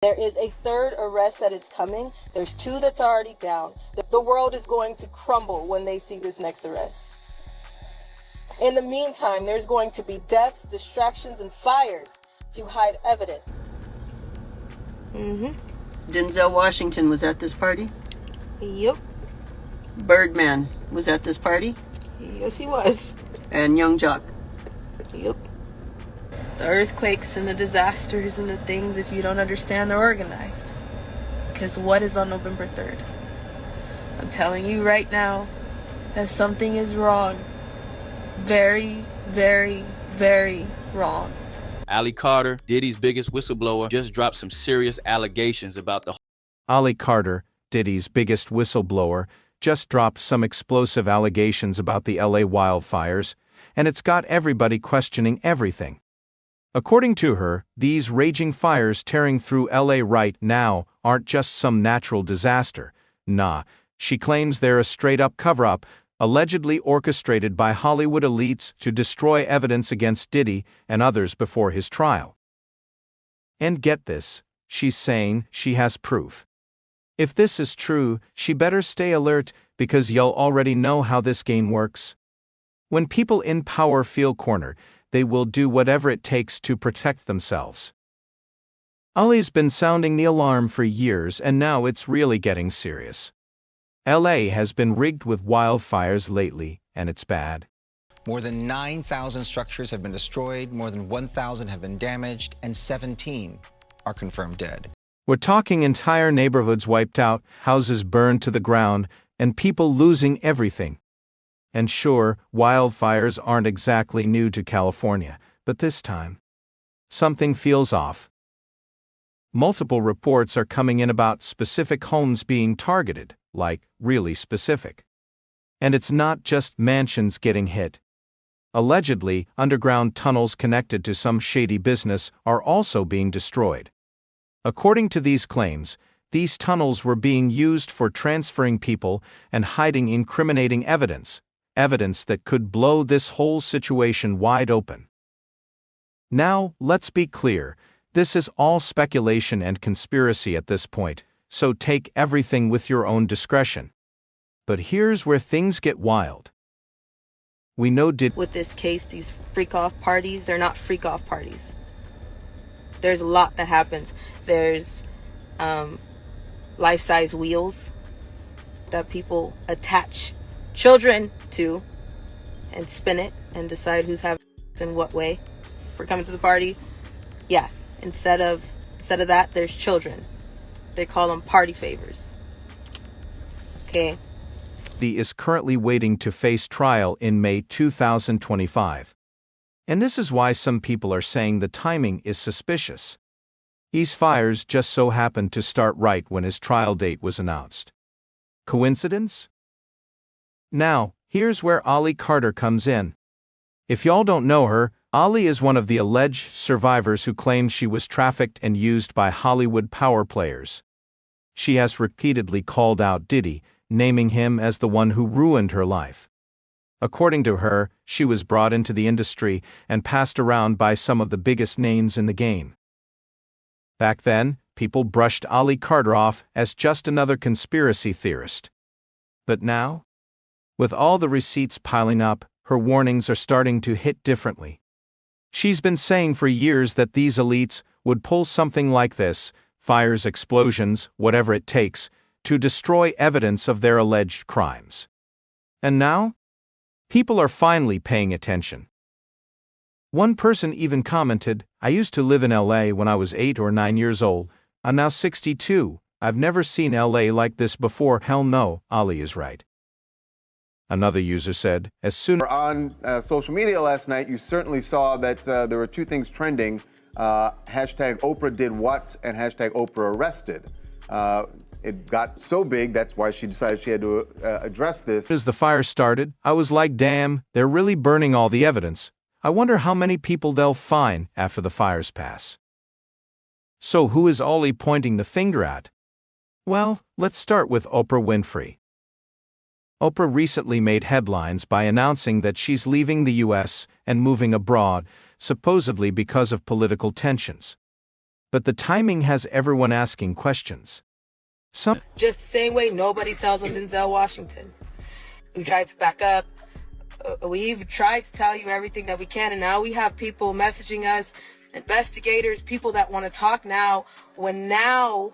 There is a third arrest that is coming. There's two that's already down. The world is going to crumble when they see this next arrest. In the meantime, there's going to be deaths, distractions, and fires to hide evidence. Denzel Washington was at this party? Yep. Birdman was at this party? Yes, he was. And Young Jock? Yep. The earthquakes and the disasters and the things, if you don't understand, they're organized. Because what is on November 3rd? I'm telling you right now that something is wrong. Very, very, very wrong. Ali Carter, Diddy's biggest whistleblower, just dropped some serious allegations about the... Ali Carter, Diddy's biggest whistleblower, just dropped some explosive allegations about the LA wildfires, and it's got everybody questioning everything. According to her, these raging fires tearing through LA right now aren't just some natural disaster. Nah, she claims they're a straight-up cover-up, allegedly orchestrated by Hollywood elites to destroy evidence against Diddy and others before his trial. And get this, she's saying she has proof. If this is true, she better stay alert, because y'all already know how this game works. When people in power feel cornered, they will do whatever it takes to protect themselves. Ali's been sounding the alarm for years, and now it's really getting serious. LA has been rigged with wildfires lately, and it's bad. More than 9,000 structures have been destroyed, more than 1,000 have been damaged, and 17 are confirmed dead. We're talking entire neighborhoods wiped out, houses burned to the ground, and people losing everything. And sure, wildfires aren't exactly new to California, but this time, something feels off. Multiple reports are coming in about specific homes being targeted, like really specific. And it's not just mansions getting hit. Allegedly, underground tunnels connected to some shady business are also being destroyed. According to these claims, these tunnels were being used for transferring people and hiding incriminating evidence that could blow this whole situation wide open. Now, let's be clear, this is all speculation and conspiracy at this point, so take everything with your own discretion. But here's where things get wild. We know With this case, these freak-off parties, they're not freak-off parties. There's a lot that happens. There's life-size wheels that people attach children to and spin it and decide who's having in what way. We're coming to the party. Yeah, instead of that, there's children. They call them party favors. Okay. Diddy is currently waiting to face trial in May 2025. And this is why some people are saying the timing is suspicious. These fires just so happened to start right when his trial date was announced. Coincidence? Now, here's where Ali Carter comes in. If y'all don't know her, Ali is one of the alleged survivors who claims she was trafficked and used by Hollywood power players. She has repeatedly called out Diddy, naming him as the one who ruined her life. According to her, she was brought into the industry and passed around by some of the biggest names in the game. Back then, people brushed Ali Carter off as just another conspiracy theorist. But now, with all the receipts piling up, her warnings are starting to hit differently. She's been saying for years that these elites would pull something like this, fires, explosions, whatever it takes, to destroy evidence of their alleged crimes. And now, people are finally paying attention. One person even commented, "I used to live in LA when I was 8 or 9 years old. I'm now 62. I've never seen LA like this before." Hell no, Ali is right. Another user said, as soon on social media last night, you certainly saw that there were two things trending, hashtag Oprah did what and hashtag Oprah arrested. It got so big, that's why she decided she had to address this. As the fire started, I was like, damn, they're really burning all the evidence. I wonder how many people they'll find after the fires pass. So who is Ali pointing the finger at? Well, let's start with Oprah Winfrey. Oprah recently made headlines by announcing that she's leaving the U.S. and moving abroad, supposedly because of political tensions. but the timing has everyone asking questions. Some Just the same way nobody tells on Denzel Washington. We tried to back up. We've tried to tell you everything that we can, and now we have people messaging us, investigators, people that want to talk now, when now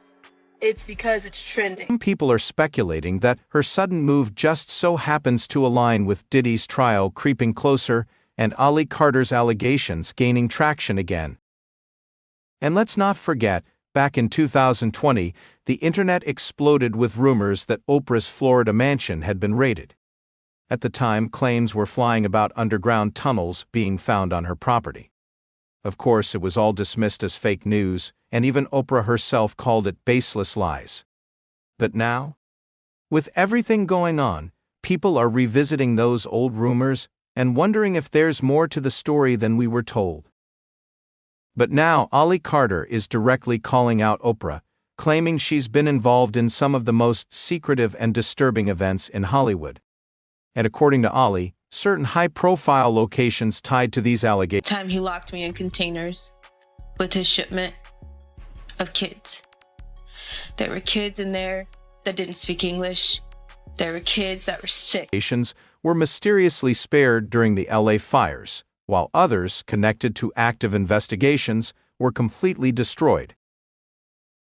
it's because it's trending. people are speculating that her sudden move just so happens to align with Diddy's trial creeping closer and Ali Carter's allegations gaining traction again. And let's not forget, back in 2020, the internet exploded with rumors that Oprah's Florida mansion had been raided. At the time, claims were flying about underground tunnels being found on her property. Of course, it was all dismissed as fake news, and even Oprah herself called it baseless lies. But now, with everything going on, people are revisiting those old rumors and wondering if there's more to the story than we were told. But now Ali Carter is directly calling out Oprah, claiming she's been involved in some of the most secretive and disturbing events in Hollywood. And according to Ali, certain high-profile locations tied to these allegations. Time he locked me in containers with his shipment of kids. There were kids in there that didn't speak English. There were kids that were sick. Were mysteriously spared during the LA fires, while others, connected to active investigations, were completely destroyed.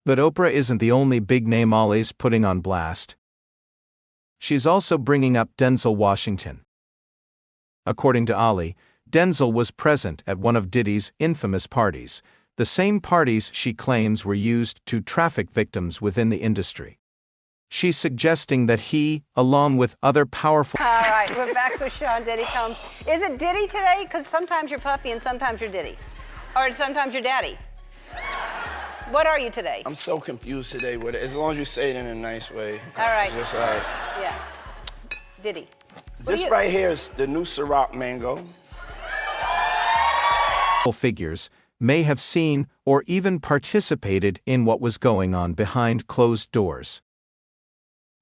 But Oprah isn't the only big name Ali's putting on blast. She's also bringing up Denzel Washington. According to Ali, Denzel was present at one of Diddy's infamous parties, the same parties she claims were used to traffic victims within the industry. She's suggesting that he, along with other powerful... All right, we're back with Sean Diddy Combs. Is it Diddy today? Because sometimes you're Puffy and sometimes you're Diddy. Or sometimes you're Daddy. What are you today? I'm so confused today with it. As long as you say it in a nice way. All right. Just like, Yeah. Diddy. this right here is the new Ciroc mango. Figures may have seen or even participated in what was going on behind closed doors.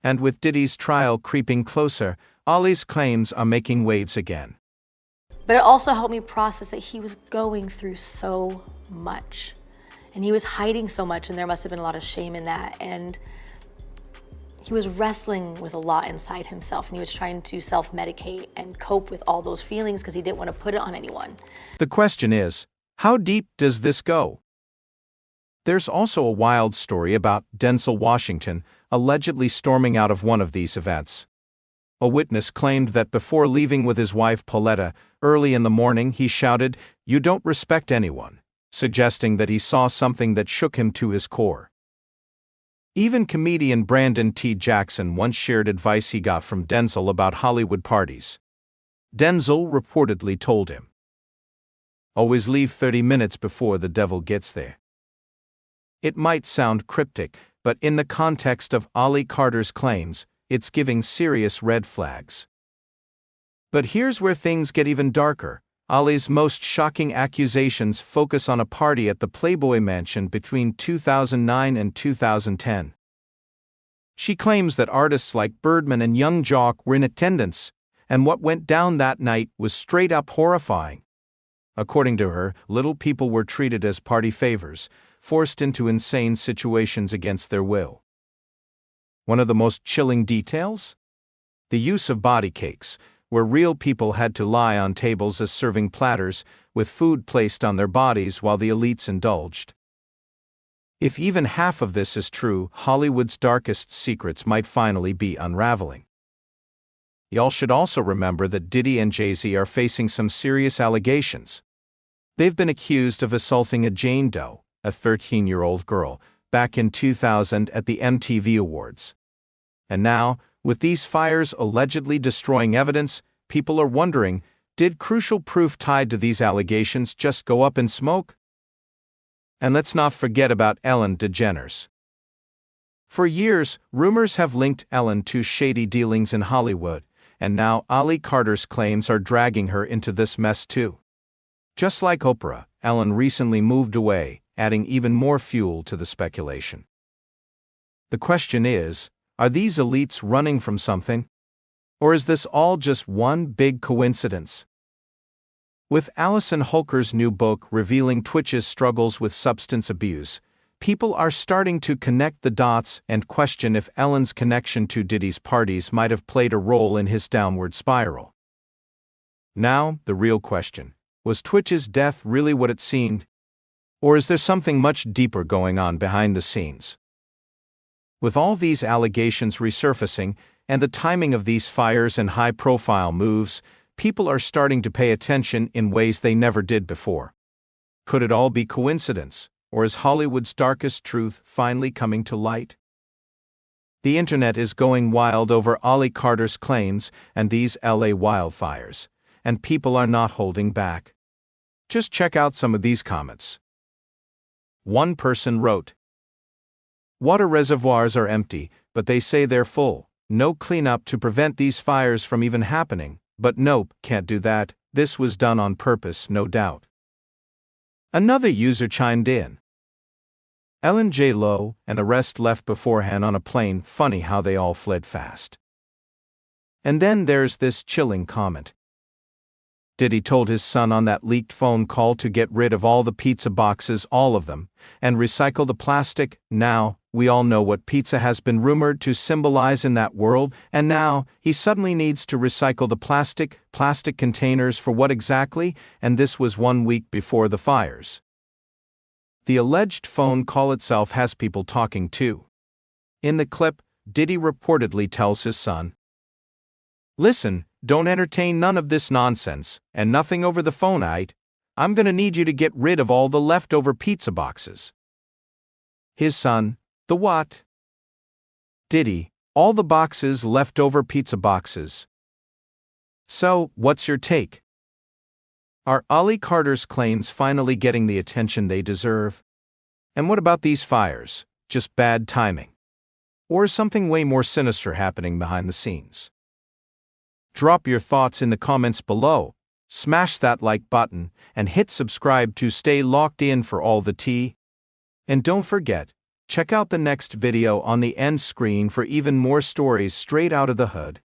And with Diddy's trial creeping closer, Ali's claims are making waves again. But it also helped me process that he was going through so much. And he was hiding so much, and there must have been a lot of shame in that. And he was wrestling with a lot inside himself, and he was trying to self-medicate and cope with all those feelings because he didn't want to put it on anyone. The question is, how deep does this go? There's also a wild story about Denzel Washington allegedly storming out of one of these events. A witness claimed that before leaving with his wife Pauletta, early in the morning he shouted, "You don't respect anyone," suggesting that he saw something that shook him to his core. Even comedian Brandon T. Jackson once shared advice he got from Denzel about Hollywood parties. Denzel reportedly told him, "Always leave 30 minutes before the devil gets there." It might sound cryptic, but in the context of Ali Carter's claims, it's giving serious red flags. But here's where things get even darker. Ali's most shocking accusations focus on a party at the Playboy Mansion between 2009 and 2010. She claims that artists like Birdman and Young Jock were in attendance, and what went down that night was straight up horrifying. According to her, little people were treated as party favors, forced into insane situations against their will. One of the most chilling details? The use of body cakes, where real people had to lie on tables as serving platters, with food placed on their bodies while the elites indulged. If even half of this is true, Hollywood's darkest secrets might finally be unraveling. Y'all should also remember that Diddy and Jay-Z are facing some serious allegations. They've been accused of assaulting a Jane Doe, a 13-year-old girl, back in 2000 at the MTV Awards. And now, with these fires allegedly destroying evidence, people are wondering, did crucial proof tied to these allegations just go up in smoke? And let's not forget about Ellen DeGeneres. For years, rumors have linked Ellen to shady dealings in Hollywood, and now Ali Carter's claims are dragging her into this mess too. Just like Oprah, Ellen recently moved away, adding even more fuel to the speculation. The question is, are these elites running from something? Or is this all just one big coincidence? With Allison Holker's new book revealing Twitch's struggles with substance abuse, people are starting to connect the dots and question if Ellen's connection to Diddy's parties might have played a role in his downward spiral. Now, the real question: was Twitch's death really what it seemed? Or is there something much deeper going on behind the scenes? With all these allegations resurfacing, and the timing of these fires and high-profile moves, people are starting to pay attention in ways they never did before. Could it all be coincidence, or is Hollywood's darkest truth finally coming to light? The internet is going wild over Ollie Carter's claims and these LA wildfires, and people are not holding back. Just check out some of these comments. One person wrote, "Water reservoirs are empty, but they say they're full. No cleanup to prevent these fires from even happening. But nope, can't do that. This was done on purpose, no doubt." Another user chimed in, "Ellen J. Lowe, and the rest left beforehand on a plane. Funny how they all fled fast." And then there's this chilling comment. Diddy told his son on that leaked phone call to get rid of all the pizza boxes, all of them, and recycle the plastic. Now, we all know what pizza has been rumored to symbolize in that world, and now, he suddenly needs to recycle the plastic containers for what exactly? And this was 1 week before the fires. The alleged phone call itself has people talking too. In the clip, Diddy reportedly tells his son, "Listen, don't entertain none of this nonsense, and nothing over the phone, aight? I'm gonna need you to get rid of all the leftover pizza boxes." His son, "The what?" Diddy, "All the boxes, leftover pizza boxes." So, what's your take? Are Ollie Carter's claims finally getting the attention they deserve? And what about these fires? Just bad timing? Or is something way more sinister happening behind the scenes? Drop your thoughts in the comments below, smash that like button, and hit subscribe to stay locked in for all the tea. And don't forget, check out the next video on the end screen for even more stories straight out of the hood.